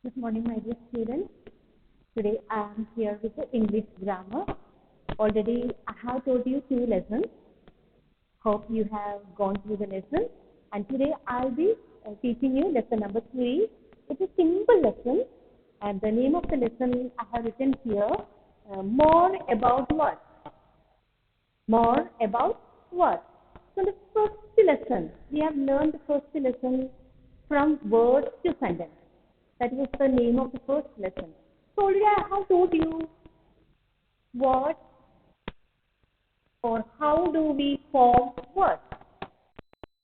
Good morning, my dear students. Today I am here with the English grammar. Already I have told you 2 lessons. Hope you have gone through the lesson. And today I'll be teaching you lesson number 3. It's a simple lesson. And the name of the lesson I have written here, more about what? More about what? So the first lesson, we have learned the first lesson from word to sentence. That was the name of the first lesson. So already I have told you what or how do we form words.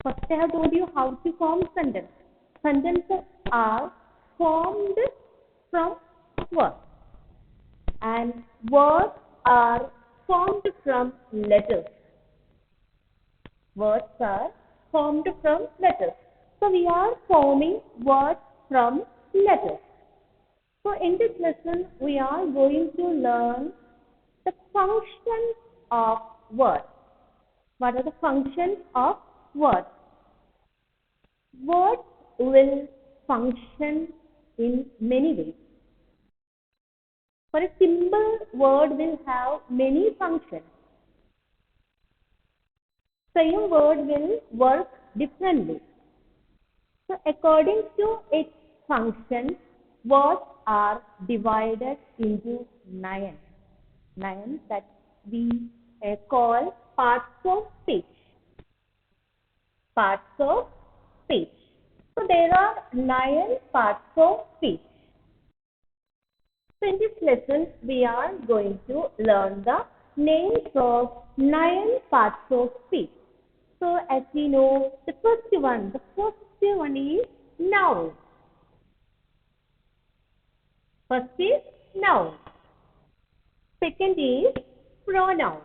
First I have told you how to form sentence. Sentences are formed from words. And words are formed from letters. Words are formed from letters. So we are forming words from letters. So in this lesson, we are going to learn the functions of words. What are the functions of words? Words will function in many ways. For a simple word will have many functions. Same word will work differently. So according to its function, words are divided into 9. 9 that we call parts of speech. Parts of speech. So there are 9 parts of speech. So in this lesson, we are going to learn the names of 9 parts of speech. So as we know, the first one is noun. First is noun. Second is pronoun.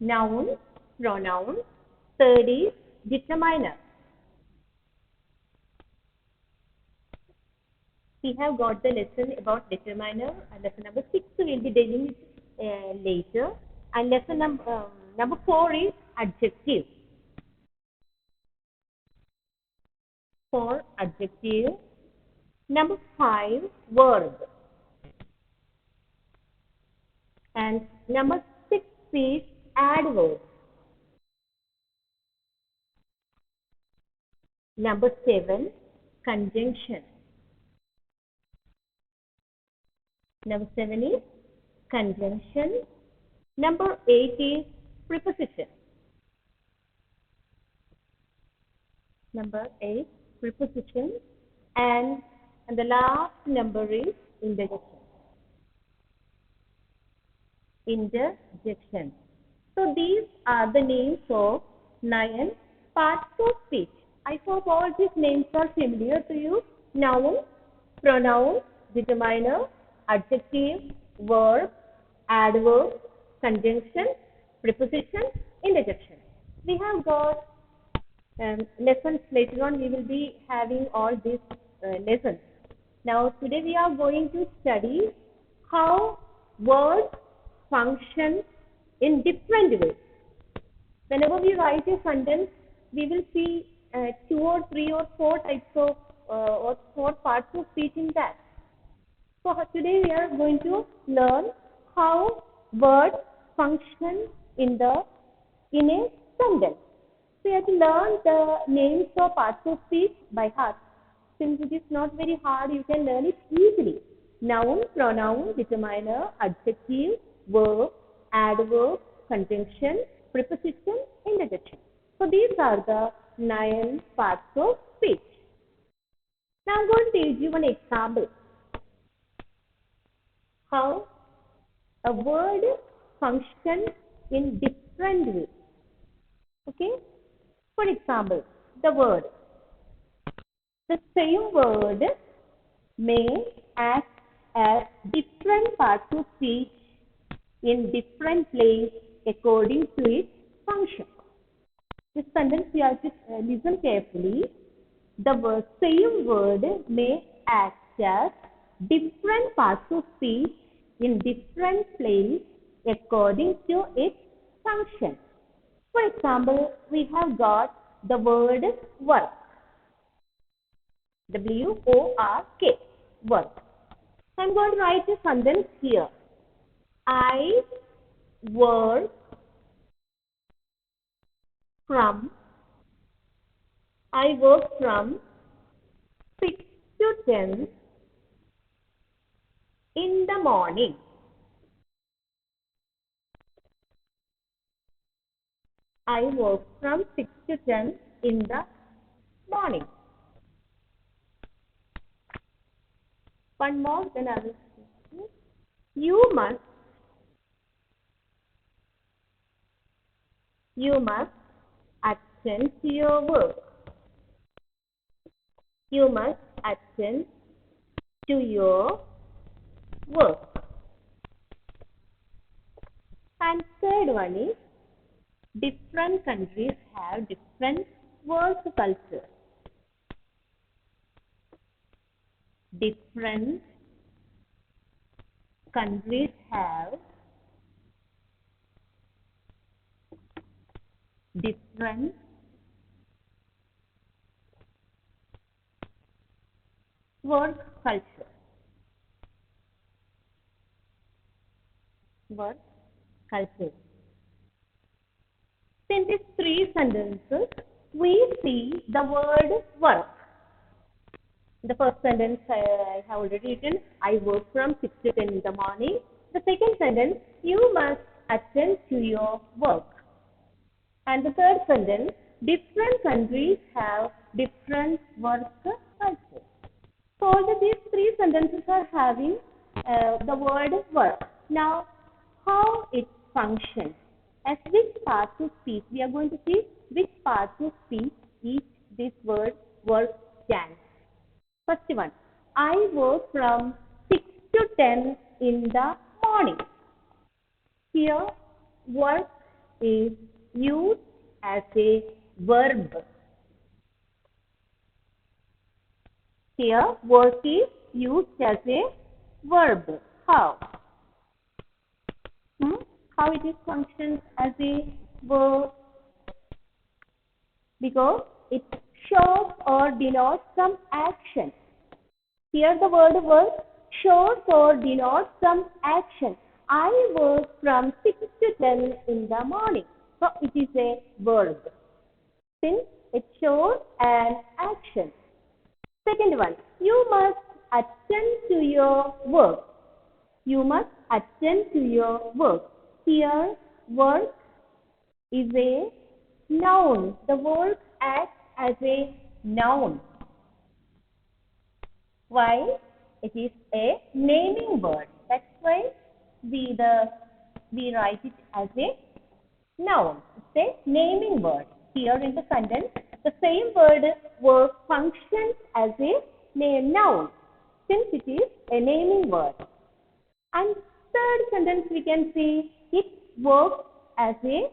Noun, pronoun. Third is determiner. We have got the lesson about determiner. Lesson number 6 we will be dealing with later. And lesson number 4 is adjective. For adjective. Number 5, verb. And number 6 is adverb. Number 7, conjunction. Number 7 is conjunction. Number 8 is preposition. Number 8, preposition. And the last number is interjection. Interjection. So these are the names of 9 parts of speech. I hope all these names are familiar to you. Noun, pronoun, determiner, adjective, verb, adverb, conjunction, preposition, interjection. We have got lessons later on. We will be having all these lessons. Now today we are going to study how words function in different ways. Whenever we write a sentence, we will see 2 or 3 or 4 types of or 4 parts of speech in that. So today we are going to learn how words function in a sentence. So you have to learn the names of parts of speech by heart. Since it is not very hard, you can learn it easily. Noun, pronoun, determiner, adjective, verb, adverb, conjunction, preposition, interjection. So these are the 9 parts of speech. Now I'm going to give you an example. How a word functions in different ways. Okay? For example, the word. The same word may act as different parts of speech in different places according to its function. This sentence you have to listen carefully. The same word may act as different parts of speech in different places according to its function. For example, we have got the word work. W-O-R-K, work. So I'm going to write a sentence here. I work from, I work from 6 to 10 in the morning. I work from 6 to 10 in the morning. One more, then I will say. You must attend to your work. You must attend to your work. And third one is, different countries have different work culture. Different countries have different work culture. Work culture. In these three sentences, we see the word work. The first sentence I have already written, I work from 6 to 10 in the morning. The second sentence, you must attend to your work. And the third sentence, different countries have different work culture. So all these three sentences are having the word work. Now, how it functions, as which part of speech, we are going to see which part of speech each this word work stands. First one, I work from 6 to 10 in the morning. Here, work is used as a verb. Here, work is used as a verb. How? How it is functions as a verb? Because it shows or denotes some action. Here the word work shows or denotes some action. I work from 6 to 10 in the morning. So it is a verb, since it shows an action. Second one, you must attend to your work. You must attend to your work. Here, work is a noun. The word acts as a noun. Why? It is a naming word. That's why we write it as a noun. It's a naming word. Here in the sentence, the same word work functions as a noun, since it is a naming word. And third sentence we can see it works as an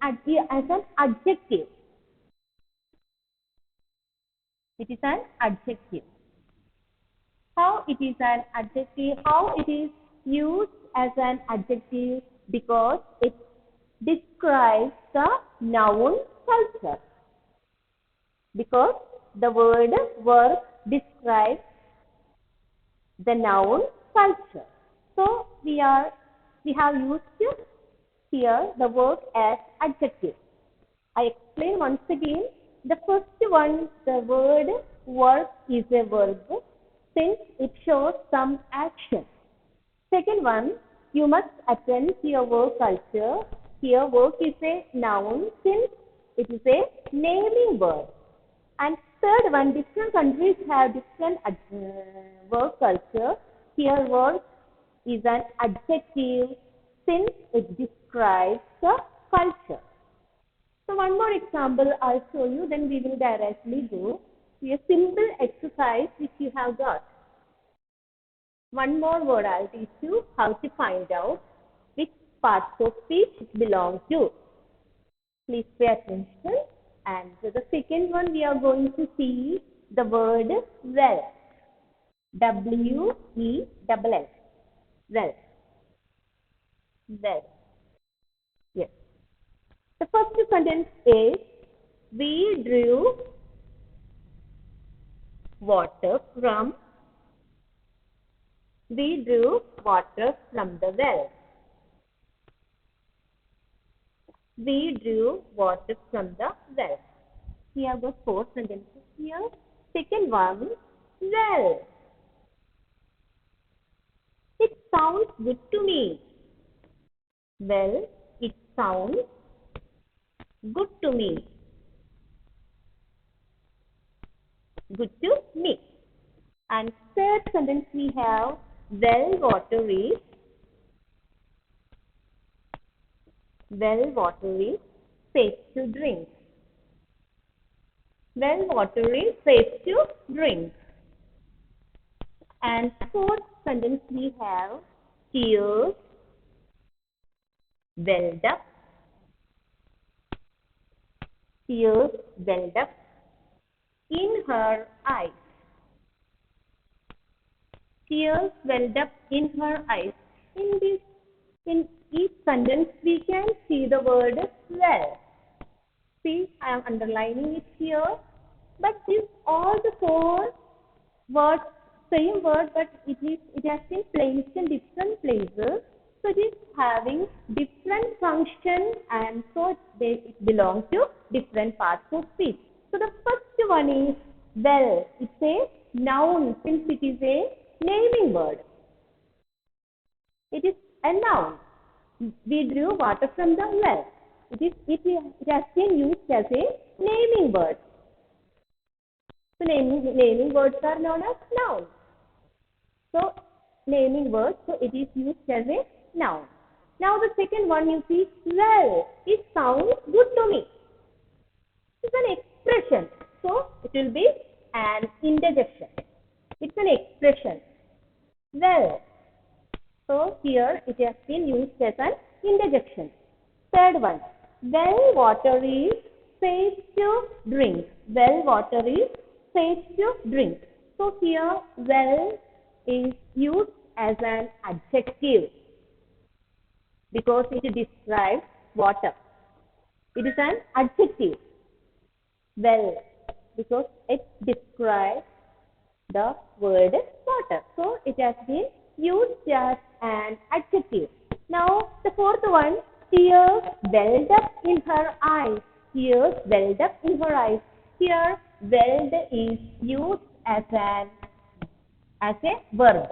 adjective. It is an adjective. How it is an adjective? How it is used as an adjective? Because it describes the noun culture. Because the word work describes the noun culture. So we have used here the word as adjective. I explain once again. The first one, the word work is a verb, since it shows some action. Second one, you must attend to your work culture. Here work is a noun, since it is a naming word. And third one, different countries have different work culture. Here work is an adjective, since it describes the culture. So one more example I'll show you, then we will directly go to a simple exercise which you have got. One more word I'll teach you how to find out which parts of speech it belongs to. Please pay attention. And the second one we are going to see the word well. W-E-L-L. Well. Well. Yes. The first sentence is, we drew water from. We drew water from the well. We drew water from the well. We have got 4 sentences here. Second one, well. It sounds good to me. Well, it sounds good to me. Good to me. And third sentence we have, well water is safe to drink. Well water is safe to drink. And fourth sentence we have, tears welled up. Tears welled up in her eyes. Tears welled up in her eyes. In each sentence we can see the word well. See, I am underlining it here. But these all the 4 words, same word, but it has been placed in different places. So it is having different function, and so it belongs to different parts of speech. So the first one is well. It's a noun since it is a naming word. It is a noun. We drew water from the well. It has been used as a naming word. So naming words are known as nouns. So naming words, so it is used as a noun. Now the second one you see, well, it sounds good to me. It's an expression. So it will be an interjection. It's an expression. Well. So here it has been used as an interjection. Third one, well water is safe to drink. Well water is safe to drink. So here well is used as an adjective because it describes water. It is an adjective. Well, because it describes the word water. So it has been used as an adjective. Now the fourth one, tears welled up in her eyes. Tears welled up in her eyes. Here welled is used as a verb.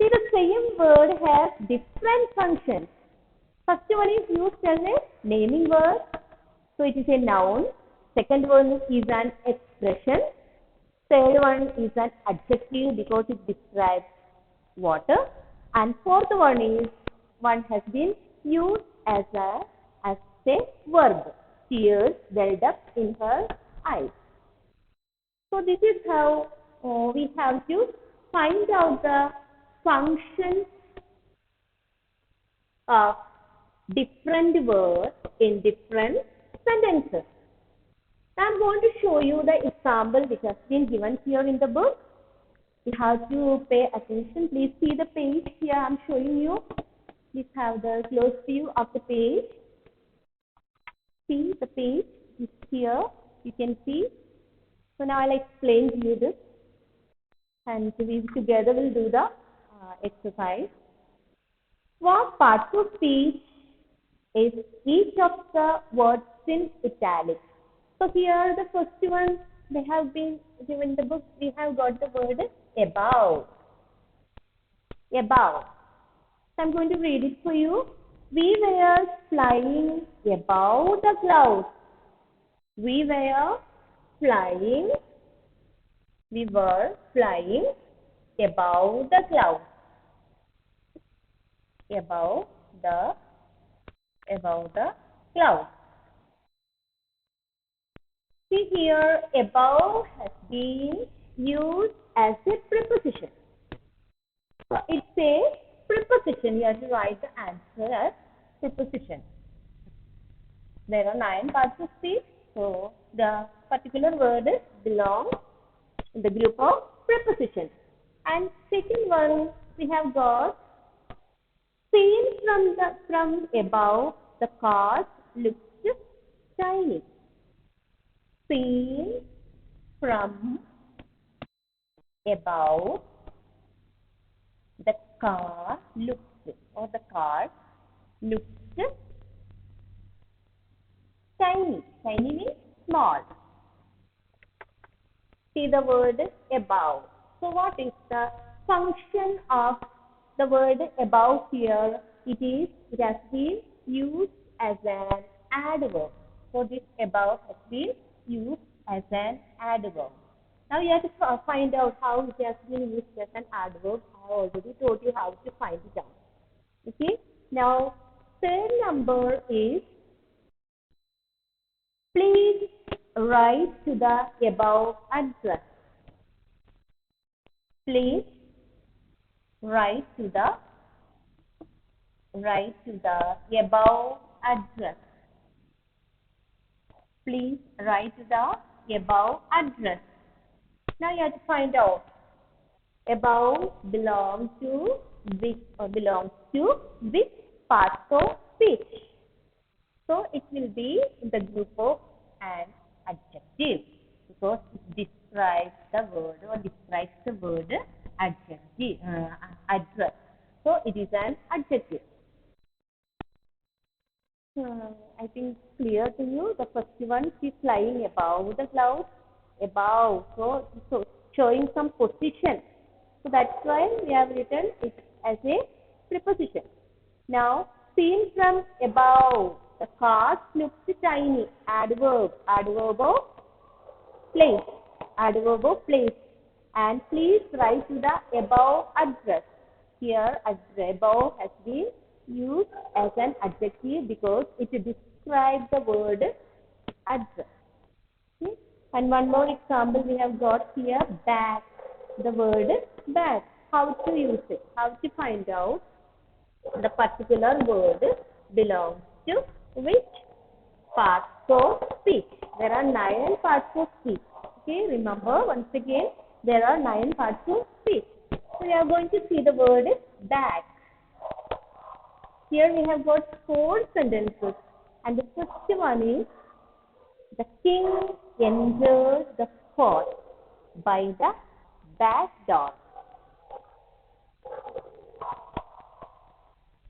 See, the same word has different functions. First one is used as a naming word. So it is a noun. Second one is an expression. Third one is an adjective because it describes water. And fourth one has been used as a verb. Tears welled up in her eyes. So this is how we have to find out the functions of different words in different sentences. I am going to show you the example which has been given here in the book. You have to pay attention. Please see the page here I am showing you. Please have the close view of the page. See the page is here. You can see. So now I'll explain to you this. And we together will do the exercise. What parts of speech is each of the words in italics? So here the first one, they have been given the book, we have got the word above. Above. So I'm going to read it for you. We were flying above the clouds. We were flying above the clouds. Above the clouds. See here, above has been used as a preposition. So it's a preposition. You have to write the answer as preposition. There are 9 parts of speech. So the particular word belongs in the group of prepositions. And second one, we have got seen from above, the cars looks shiny. Seen from Above. The car looks, or the car looks tiny. Tiny means small. See the word above. So what is the function of the word above here? It has been used as an adverb. So this above has been used as an adverb. Now you have to find out how it has been used as an adverb. I already told you how to find it out. Okay. Now third number is, please write to the above address. Please write to the above address. Please write to the above address. Now you have to find out above belongs to which part of speech. So it will be in the group of an adjective because it describes the word adjective, address. So it is an adjective. I think clear to you. The first one is flying above the clouds. Above, so showing some position. So that's why we have written it as a preposition. Now, seen from above, the car looks tiny. Adverb of place. And please write to the above address. Here, above has been used as an adjective because it describes the word address. Okay? And one more example we have got here, bag. The word bag. How to use it? How to find out the particular word belongs to which parts of speech? There are 9 parts of speech. Okay, remember once again, there are 9 parts of speech. So we are going to see the word bag. Here we have got 4 sentences, and the first one is, the king entered the fort by the back door.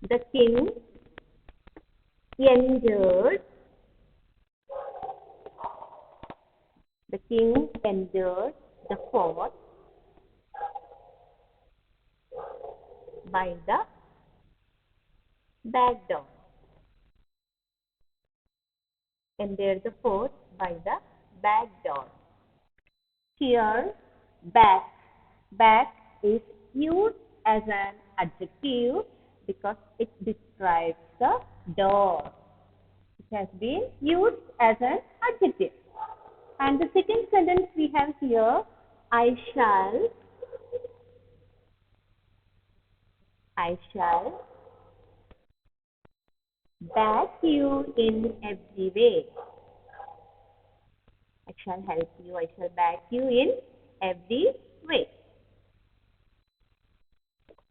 The king entered the fort by the back door. Entered the fort by the back door. Here, back is used as an adjective because it describes the door. It has been used as an adjective. And the second sentence we have here, I shall back you in every way. I shall help you. I shall back you in every way.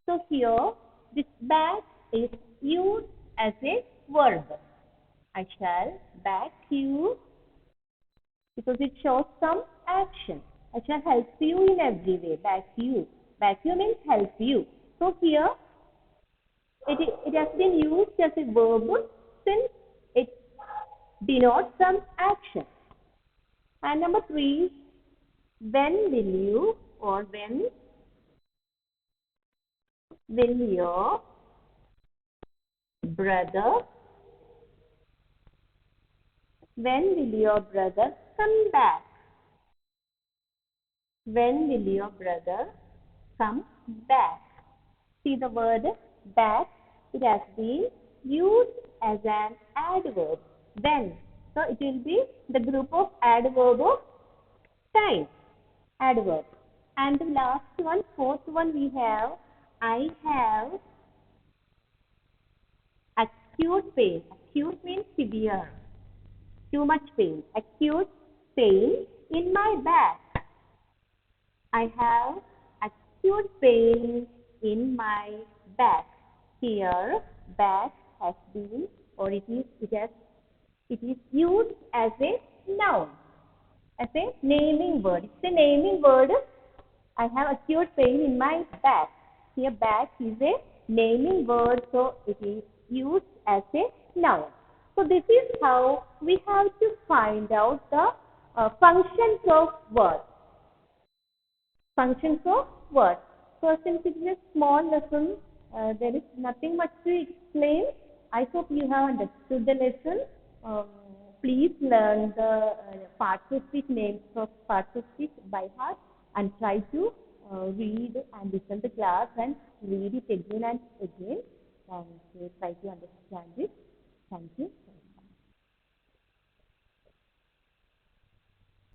So here, this back is used as a verb. I shall back you because it shows some action. I shall help you in every way. Back you. Back you means help you. So here, it has been used as a verb since it denotes some action. And number 3, when will you, or when will your brother come back? When will your brother come back? See the word back, it has been used as an adverb. When. So it will be the group of adverb of time. Adverb. And the last one, fourth one we have, I have acute pain. Acute means severe. Too much pain. Acute pain in my back. I have acute pain in my back. Here, back has been, or it is used as a noun, as a naming word. It's a naming word I have acute pain in my back. Here, back is a naming word, so it is used as a noun. So this is how we have to find out the functions of words. Functions of words. So since it is a small lesson, there is nothing much to explain. I hope you have understood the lesson. Um, please learn the parts of speech, names of parts of speech by heart, and try to read and listen to class and read it again and again, and try to understand it. Thank you.